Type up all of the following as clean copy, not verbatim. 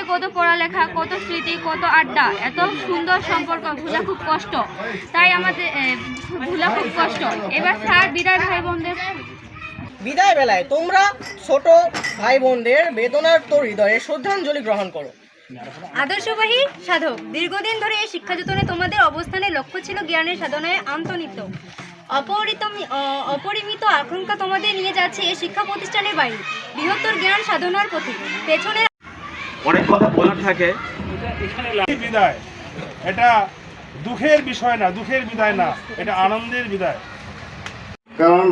একসাথে কত পড়ালেখা, কত স্মৃতি, কত আড্ডা, এত সুন্দর সম্পর্ক ভোলা খুব কষ্ট। তাই আমাদের ভোলা খুব কষ্ট। এবার স্যার বিদায় ভাই বোনদের। বিদায় বেলায় তোমরা ছোট ভাই বোনদের বেদনার্ত হৃদয়ে শ্রদ্ধাঞ্জলি গ্রহণ করো। আদর্শবাহী সাধক, দীর্ঘদিন ধরে এই শিক্ষা যতনে তোমাদের অবস্থানের লক্ষ্য ছিল জ্ঞানের সাধনায় আন্তনিত। অপরিমিত আকাঙ্ক্ষা তোমাদের নিয়ে যাচ্ছে এই শিক্ষা প্রতিষ্ঠানের বাইরে বৃহত্তর জ্ঞান সাধনার পথে। পেছনে অনেক কথা বলার থাকে। বিদায় এটা দুঃখের বিষয় না, দুঃখের বিদায় না, এটা আনন্দের বিদায়। কারণ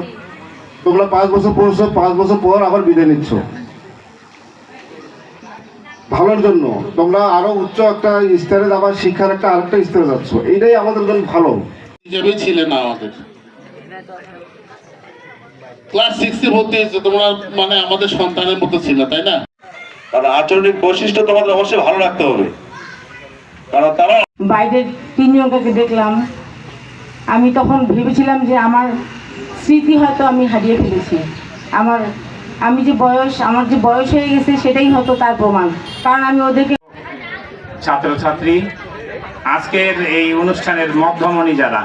তোমরা 5 বছর পড়ছো, 5 বছর পর আবার বিদায় নিচ্ছ ভালোর জন্য। তোমরা আরো উচ্চ একটা স্তরে, আবার শিক্ষার একটা আরেকটা স্তরে যাচ্ছ, এইটাই আমাদের জন্য ভালো। হিসেবে ছিলে না, আমাদের ক্লাস 6 এ ভর্তি হয়েছে, তোমরা মানে আমাদের সন্তানের মতো ছিল, তাই না? কারণ আচরণিক বৈশিষ্ট্য তোমাদের অবশ্যই ভালো রাখতে হবে, কারণ তারা বাইরের 3 জনকে দেখলাম। আমি তখন ভেবেছিলাম যে আমার স্মৃতি হয়তো আমি হারিয়ে ফেলেছি। আমার যে বয়স হয়ে গেছে সেটাই হয়তো তার প্রমাণ, কারণ আমি ওদেরকে। ছাত্রছাত্রী, আজকের এই অনুষ্ঠানের মধ্যমণি যারা,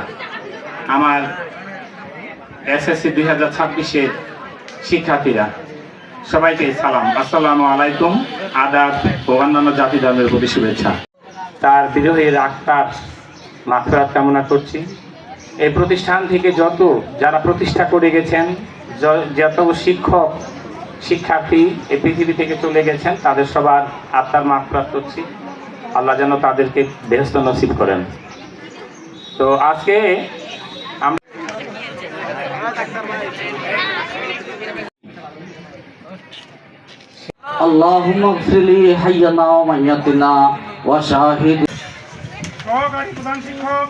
আমার এসএসসি 2026-এর শিক্ষার্থীরা, সবাইকে সালাম, আসসালামু আলাইকুম, আদাব ও অন্যান্য জাতি ধর্মের প্রতি শুভেচ্ছা। তার বিরহের আত্মার মাগফিরাত কামনা করছি। এই প্রতিষ্ঠান থেকে যারা প্রতিষ্ঠা করে গেছেন, যত শিক্ষক শিক্ষার্থী এই পৃথিবী থেকে চলে গেছেন, তাদের সবার আত্মার মাগফিরাত করছি। আল্লাহ যেন তাদেরকে বেহেশত নসিব করেন। তো আজকে আল্লাহুম্মা গফিরলি হাইয়ানা ওয়া মাইয়াতিনা ওয়া শাহিদ। সহকারী প্রধান শিক্ষক